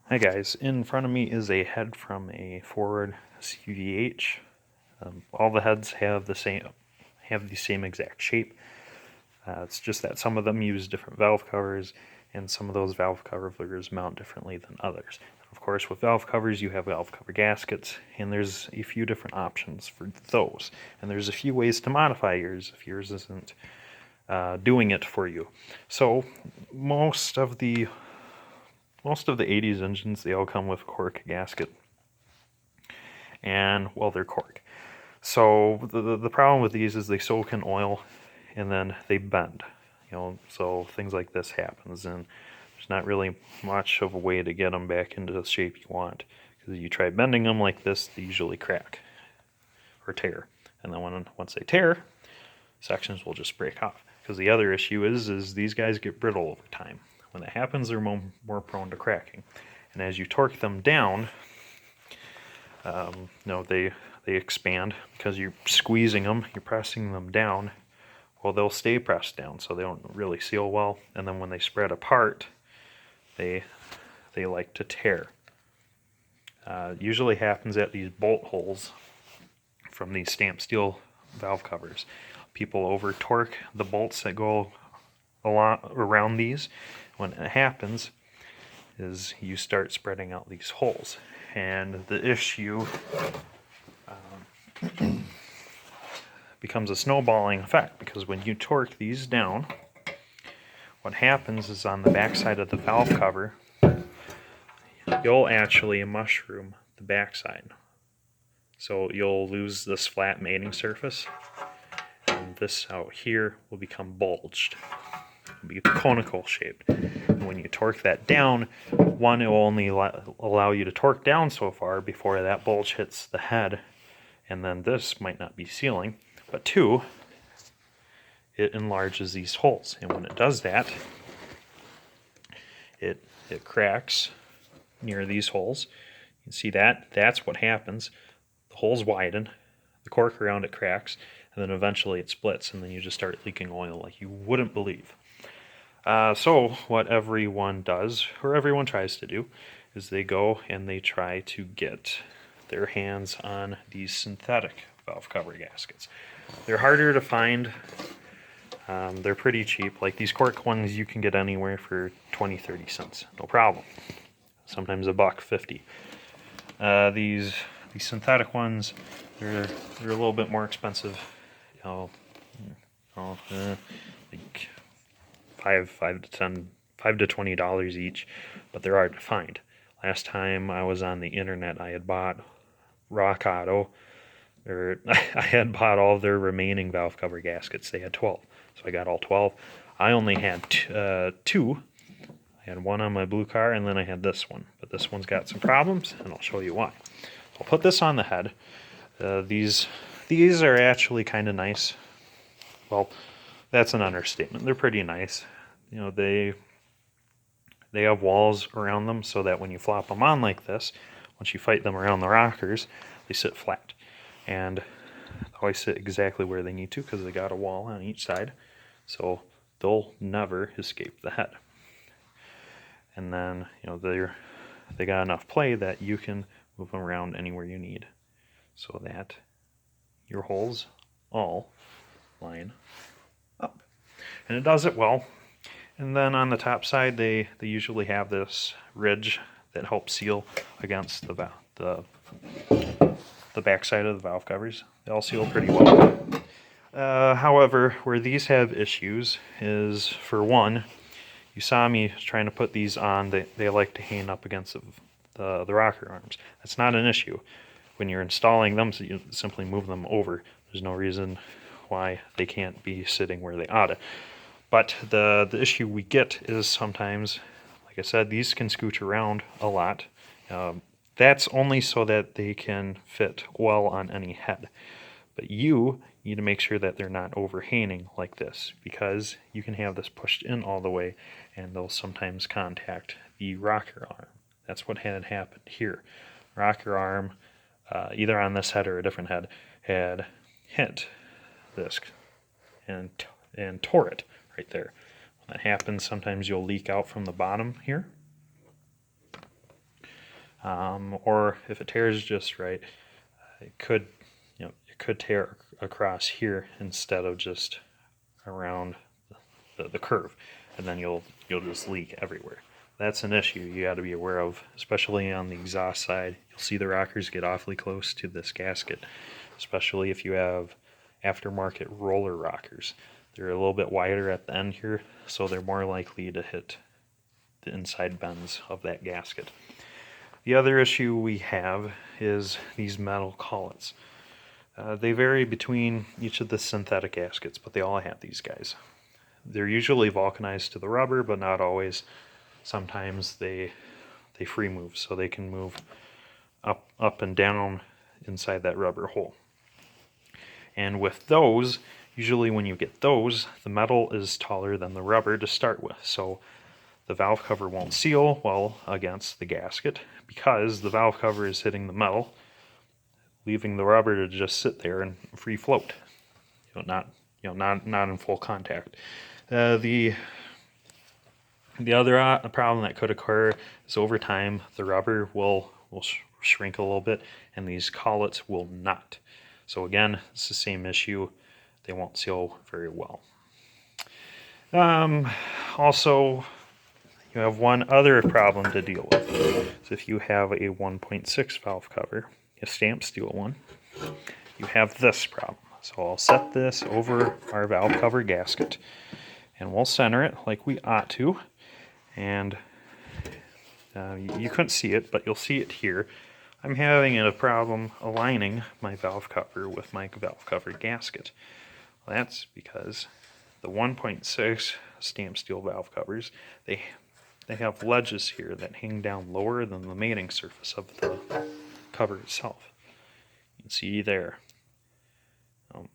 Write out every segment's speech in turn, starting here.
Hi guys, in front of me is a head from a Ford CVH. All the heads have the same exact shape. It's just that some of them use different valve covers, and some of those valve covers mount differently than others. Of course, with valve covers, you have valve cover gaskets, and there's a few different options for those. And there's a few ways to modify yours if yours isn't doing it for you. So most of the 80s engines, they all come with Cork gasket, and well, they're Cork. So the problem with these is they soak in oil and then they bend, so things like this happens, and there's not really much of a way to get them back into the shape you want, because you try bending them like this, they usually crack or tear, and then once they tear, sections will just break off. Because the other issue is these guys get brittle over time. When that happens, they're more prone to cracking. And as you torque them down, they expand because you're squeezing them, you're pressing them down. Well, they'll stay pressed down, so they don't really seal well. And then when they spread apart, they like to tear. Usually happens at these bolt holes from these stamped steel valve covers. People over torque the bolts that go a lot around these. When it happens is you start spreading out these holes, and the issue becomes a snowballing effect, because when you torque these down, what happens is on the back side of the valve cover, you'll actually mushroom the backside. So you'll lose this flat mating surface, and this out here will become bulged. It'll be conical shaped. And when you torque that down, one, it will only allow you to torque down so far before that bulge hits the head, and then this might not be sealing. But two, it enlarges these holes, and when it does that, it cracks near these holes. You can see that's what happens. The holes widen, the cork around it cracks, and then eventually it splits, and then you just start leaking oil like you wouldn't believe. So what everyone does, or everyone tries to do, is they go and they try to get their hands on these synthetic valve cover gaskets. They're harder to find. They're pretty cheap. Like these Cork ones you can get anywhere for 20-30 cents, no problem. Sometimes $1.50. These synthetic ones, they're a little bit more expensive. Like $5 to $20 each, but they're hard to find. Last time I was on the internet, I had bought RockAuto, or I had bought all of their remaining valve cover gaskets. They had 12, so I got all 12. I only had two. I had one on my blue car, and then I had this one, but this one's got some problems, and I'll show you why. I'll put this on the head. These are actually kind of nice. Well, that's an understatement. They're pretty nice. They have walls around them so that when you flop them on like this, once you fight them around the rockers, they sit flat. And they always sit exactly where they need to, because they got a wall on each side. So they'll never escape the head. And then, they got enough play that you can move them around anywhere you need, so that your holes all line up. And it does it well. And then on the top side, they usually have this ridge that helps seal against the back side of the valve covers. They all seal pretty well. However, where these have issues is, for one, you saw me trying to put these on, they like to hang up against the rocker arms. That's not an issue. When you're installing them, so you simply move them over. There's no reason why they can't be sitting where they ought to. But the issue we get is sometimes, like I said, these can scooch around a lot. That's only so that they can fit well on any head. But you need to make sure that they're not overhanging like this, because you can have this pushed in all the way, and they'll sometimes contact the rocker arm. That's what had happened here. Rocker arm, either on this head or a different head, had hit this and tore it right there. When that happens, sometimes you'll leak out from the bottom here. or if it tears just right, it could, it could tear across here instead of just around the curve, and then you'll just leak everywhere. That's an issue you got to be aware of, especially on the exhaust side. You'll see the rockers get awfully close to this gasket, especially if you have aftermarket roller rockers. They're a little bit wider at the end here, so they're more likely to hit the inside bends of that gasket. The other issue we have is these metal collets. They vary between each of the synthetic gaskets, but they all have these guys. They're usually vulcanized to the rubber, but not always. Sometimes they free move, so they can move up and down inside that rubber hole. And with those, usually when you get those, the metal is taller than the rubber to start with, so the valve cover won't seal well against the gasket because the valve cover is hitting the metal, leaving the rubber to just sit there and free float, not in full contact. The other problem that could occur is over time the rubber will shrink a little bit, and these collets will not. So again, it's the same issue. They won't seal very well. Also, you have one other problem to deal with. So if you have a 1.6 valve cover, a stamp steel one, you have this problem. So I'll set this over our valve cover gasket, and we'll center it like we ought to. And you couldn't see it, but you'll see it here. I'm having a problem aligning my valve cover with my valve cover gasket. Well, that's because the 1.6 stamp steel valve covers, they have ledges here that hang down lower than the mating surface of the cover itself. You can see there.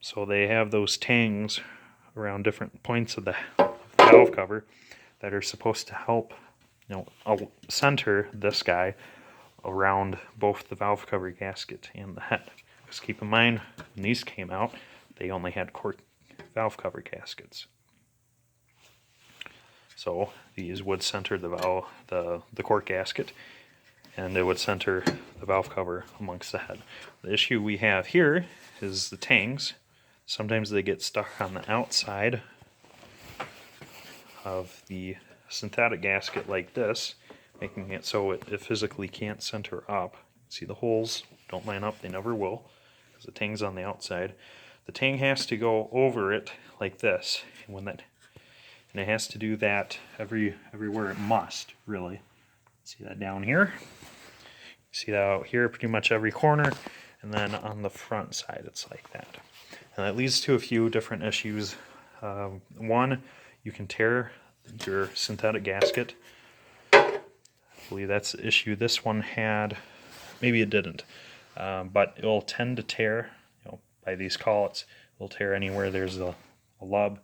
So they have those tangs around different points of the valve cover that are supposed to help, center this guy around both the valve cover gasket and the head. Because keep in mind, when these came out, they only had Cork valve cover gaskets. So these would center the Cork gasket, and it would center the valve cover amongst the head. The issue we have here is the tangs. Sometimes they get stuck on the outside of the synthetic gasket like this, making it so it physically can't center up. See, the holes don't line up, they never will, because the tang's on the outside. The tang has to go over it like this, and it has to do that everywhere it must, really. See that down here? See that out here, pretty much every corner, and then on the front side it's like that. And that leads to a few different issues. One, you can tear your synthetic gasket. I believe that's the issue this one had. Maybe it didn't, but it'll tend to tear. By these collets, it'll tear anywhere there's a lub.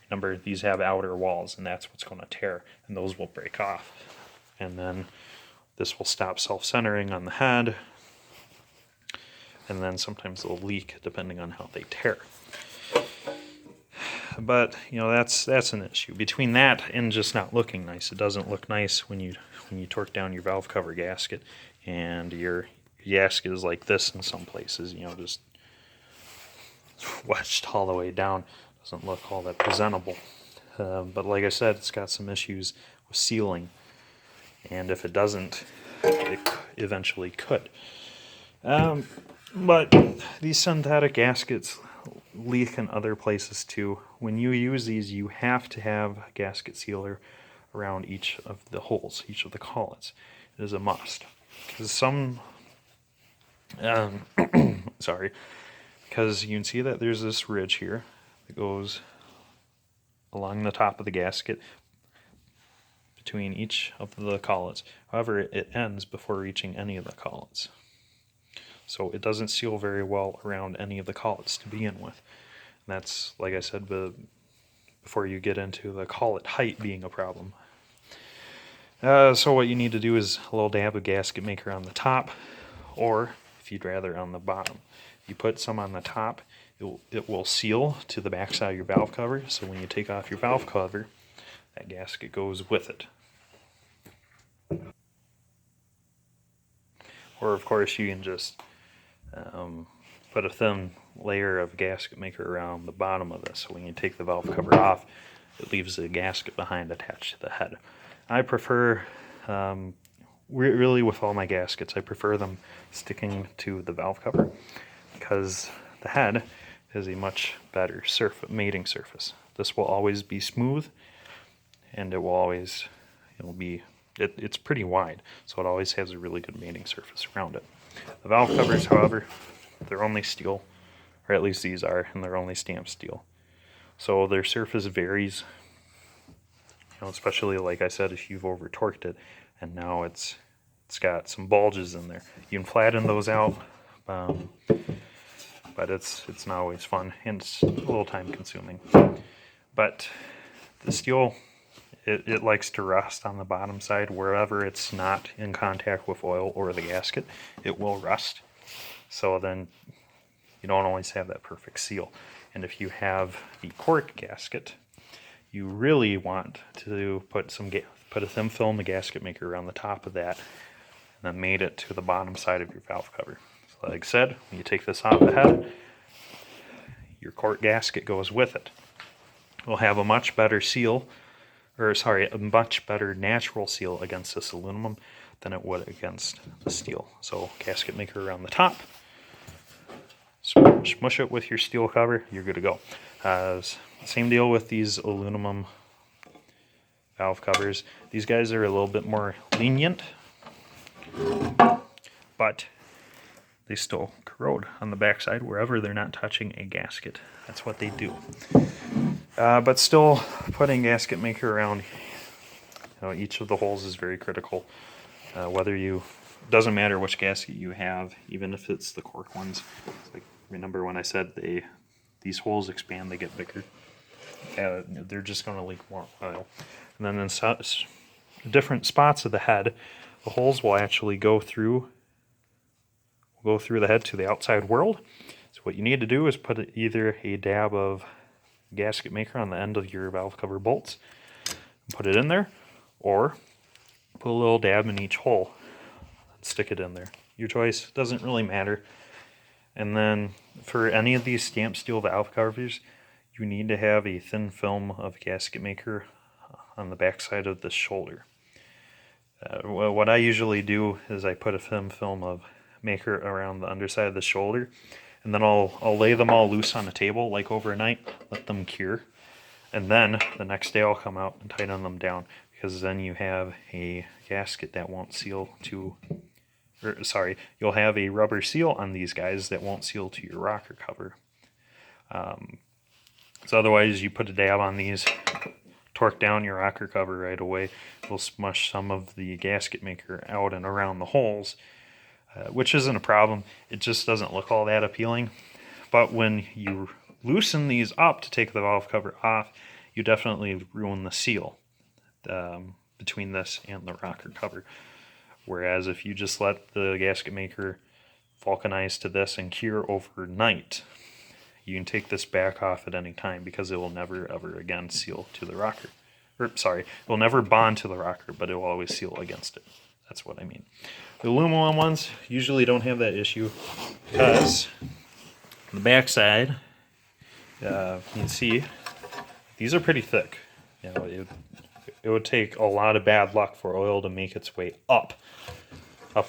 Remember, these have outer walls, and that's what's going to tear, and those will break off. And then this will stop self-centering on the head, and then sometimes they'll leak depending on how they tear. But that's an issue. Between that and just not looking nice, it doesn't look nice when you torque down your valve cover gasket, and your gasket is like this in some places. Just wedged all the way down. Doesn't look all that presentable. But like I said, it's got some issues with sealing, and if it doesn't, it eventually could. But these synthetic gaskets leak in other places too. When you use these, you have to have a gasket sealer around each of the holes, each of the collets. It is a must. Because because you can see that there's this ridge here that goes along the top of the gasket between each of the collets. However, it ends before reaching any of the collets. So it doesn't seal very well around any of the collets to begin with. And that's, like I said, before you get into the collet height being a problem. So what you need to do is a little dab of gasket maker on the top, or if you'd rather on the bottom. You put some on the top, it will seal to the backside of your valve cover, so when you take off your valve cover, that gasket goes with it. Or of course you can just put a thin layer of gasket maker around the bottom of this, so when you take the valve cover off, it leaves a gasket behind attached to the head. I prefer, really with all my gaskets, I prefer them sticking to the valve cover because the head is a much better mating surface. This will always be smooth, and it's pretty wide, so it always has a really good mating surface around it. The valve covers, however, they're only steel, or at least these are, and they're only stamped steel. So their surface varies, especially like I said, if you've over torqued it and now it's got some bulges in there. You can flatten those out, but it's not always fun, and it's a little time consuming. But the steel, it likes to rust on the bottom side. Wherever it's not in contact with oil or the gasket, it will rust. So then you don't always have that perfect seal. And if you have the Cork gasket, you really want to put a thin film of gasket maker around the top of that, and then mate it to the bottom side of your valve cover. So like I said, when you take this off the head, your Cork gasket goes with it. It'll have a much better seal, a much better natural seal against this aluminum than it would against the steel. So gasket maker around the top, smush it with your steel cover, you're good to go. Same deal with these aluminum valve covers. These guys are a little bit more lenient, but they still corrode on the backside wherever they're not touching a gasket. That's what they do. But still, putting gasket maker around each of the holes is very critical. Doesn't matter which gasket you have, even if it's the Cork ones. Like, remember when I said these holes expand, they get bigger. They're just going to leak more oil. And then in different spots of the head, the holes will actually go through the head to the outside world. So what you need to do is put either a dab of gasket maker on the end of your valve cover bolts, put it in there, or put a little dab in each hole and stick it in there. Your choice, doesn't really matter. And then for any of these stamped steel valve covers, you need to have a thin film of gasket maker on the backside of the shoulder. What I usually do is I put a thin film of maker around the underside of the shoulder, and then I'll lay them all loose on a table like overnight, let them cure, and then the next day I'll come out and tighten them down, because then you have a gasket that won't seal to, you'll have a rubber seal on these guys that won't seal to your rocker cover. So otherwise you put a dab on these, torque down your rocker cover right away, it'll smush some of the gasket maker out and around the holes, which isn't a problem. It just doesn't look all that appealing. But when you loosen these up to take the valve cover off, you definitely ruin the seal between this and the rocker cover. Whereas if you just let the gasket maker vulcanize to this and cure overnight, you can take this back off at any time, because it will never ever again seal to the rocker. It will never bond to the rocker, but it will always seal against it. That's what I mean. The aluminum ones usually don't have that issue, because on the backside, you can see these are pretty thick. It would take a lot of bad luck for oil to make its way up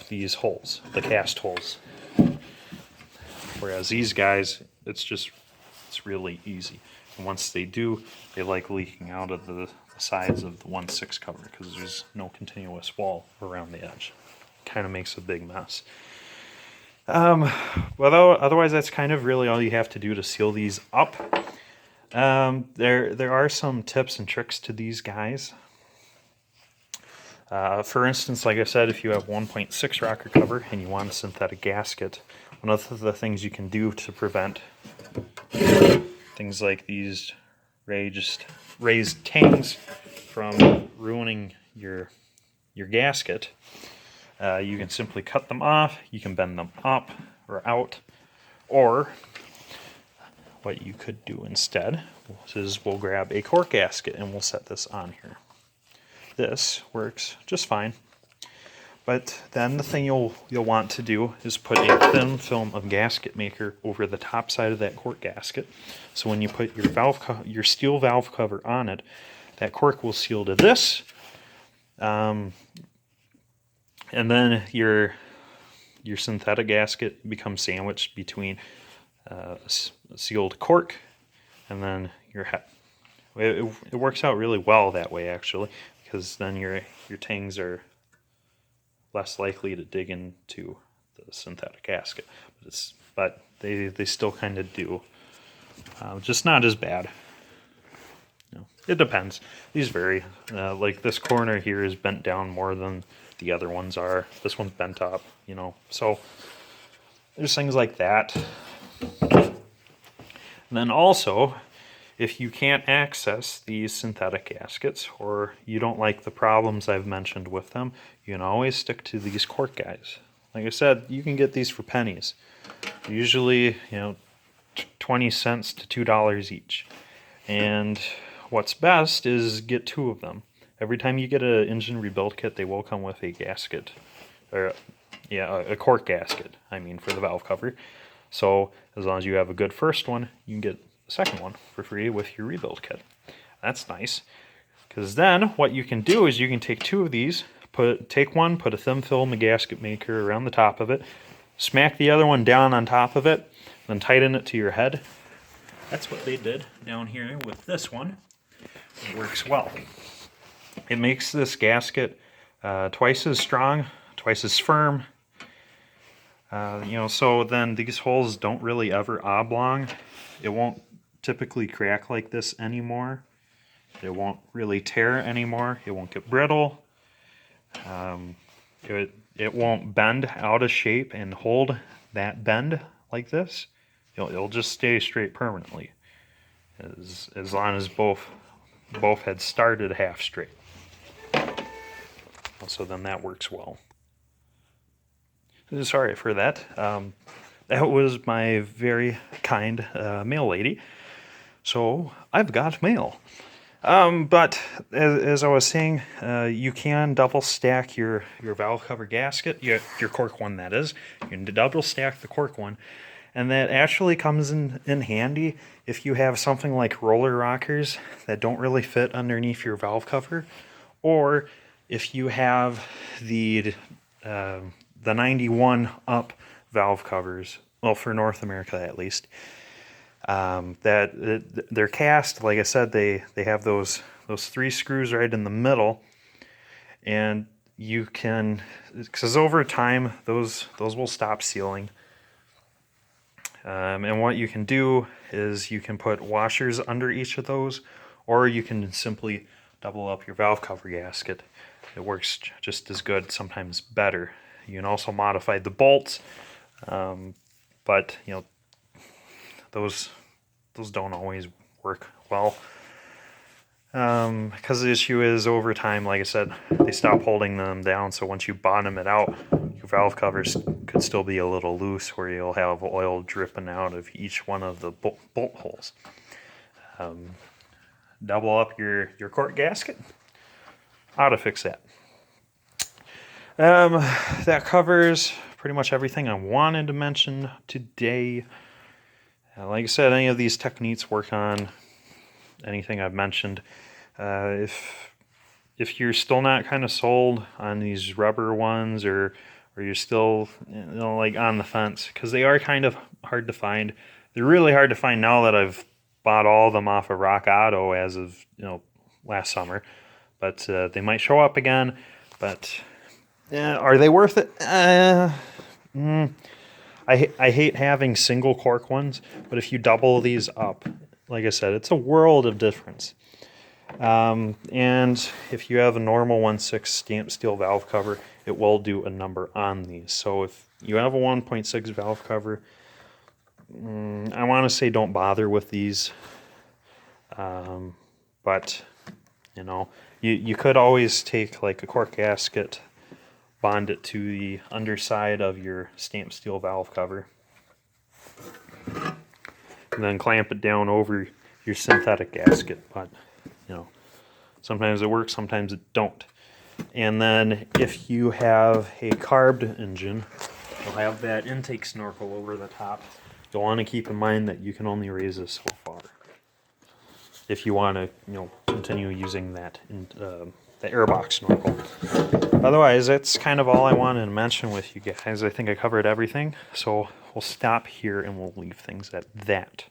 these holes, the cast holes. Whereas these guys, it's really easy. And once they do, they like leaking out of the sides of the 1/6 cover, because there's no continuous wall around the edge. Kind of makes a big mess. Otherwise, that's kind of really all you have to do to seal these up. There are some tips and tricks to these guys. For instance, like I said, if you have 1.6 rocker cover and you want a synthetic gasket, one of the things you can do to prevent things like these raised tangs from ruining your gasket, you can simply cut them off, you can bend them up or out, or what you could do instead is we'll grab a Cork gasket and we'll set this on here. This works just fine, But then the thing you'll want to do is put a thin film of gasket maker over the top side of that cork gasket. So when you put your steel valve cover on it, that cork will seal to this, and then your synthetic gasket becomes sandwiched between a sealed cork and then your head. It works out really well that way, actually, because then your tangs are less likely to dig into the synthetic gasket. But they still kind of do. Just not as bad. It depends. These vary. Like this corner here is bent down more than the other ones are. This one's bent up, So there's things like that. And then also, if you can't access these synthetic gaskets, or you don't like the problems I've mentioned with them, you can always stick to these cork guys. Like I said, you can get these for pennies. Usually, 20 cents to $2 each. And what's best is get 2 of them. Every time you get an engine rebuild kit, they will come with a gasket, or a cork gasket, for the valve cover. So as long as you have a good first one, you can get the second one for free with your rebuild kit. That's nice, because then what you can do is you can take 2 of these, take one, put a thin film of gasket maker around the top of it, smack the other one down on top of it, then tighten it to your head. That's what they did down here with this one. It works well. It makes this gasket twice as strong, twice as firm. So then these holes don't really ever oblong. It won't typically crack like this anymore. It won't really tear anymore. It won't get brittle. It won't bend out of shape and hold that bend like this. It'll just stay straight permanently, as long as both had started half straight. So then that works well. Sorry for that. That was my very kind mail lady. So I've got mail. But as I was saying, you can double stack your valve cover gasket, your cork one that is. You can double stack the cork one. And that actually comes in handy if you have something like roller rockers that don't really fit underneath your valve cover, or if you have the 91 up valve covers, well, for North America at least, they're cast. Like I said, they have those 3 screws right in the middle, and you can, because over time those will stop sealing. And what you can do is you can put washers under each of those, or you can simply double up your valve cover gasket. It works just as good, sometimes better. You can also modify the bolts, but those don't always work well. Because the issue is, over time, like I said, they stop holding them down, so once you bottom it out, your valve covers could still be a little loose, where you'll have oil dripping out of each one of the bolt holes. Double up your cork gasket. How to fix that. That covers pretty much everything I wanted to mention today. Like I said, any of these techniques work on anything I've mentioned. If you're still not kind of sold on these rubber ones, or you're still like on the fence, because they are kind of hard to find. They're really hard to find now that I've bought all of them off of RockAuto as of last summer. But they might show up again. But are they worth it? I hate having single cork ones, but if you double these up, like I said, it's a world of difference. And if you have a normal 1/6 stamped steel valve cover, it will do a number on these. So if you have a 1.6 valve cover, I want to say don't bother with these. But you could always take like a cork gasket, bond it to the underside of your stamped steel valve cover, and then clamp it down over your synthetic gasket. But sometimes it works, sometimes it don't. And then if you have a carbed engine, you'll have that intake snorkel over the top. You'll want to keep in mind that you can only raise this so far if you want to, continue using that the airbox snorkel. Otherwise, that's kind of all I wanted to mention with you guys. I think I covered everything, so we'll stop here and we'll leave things at that.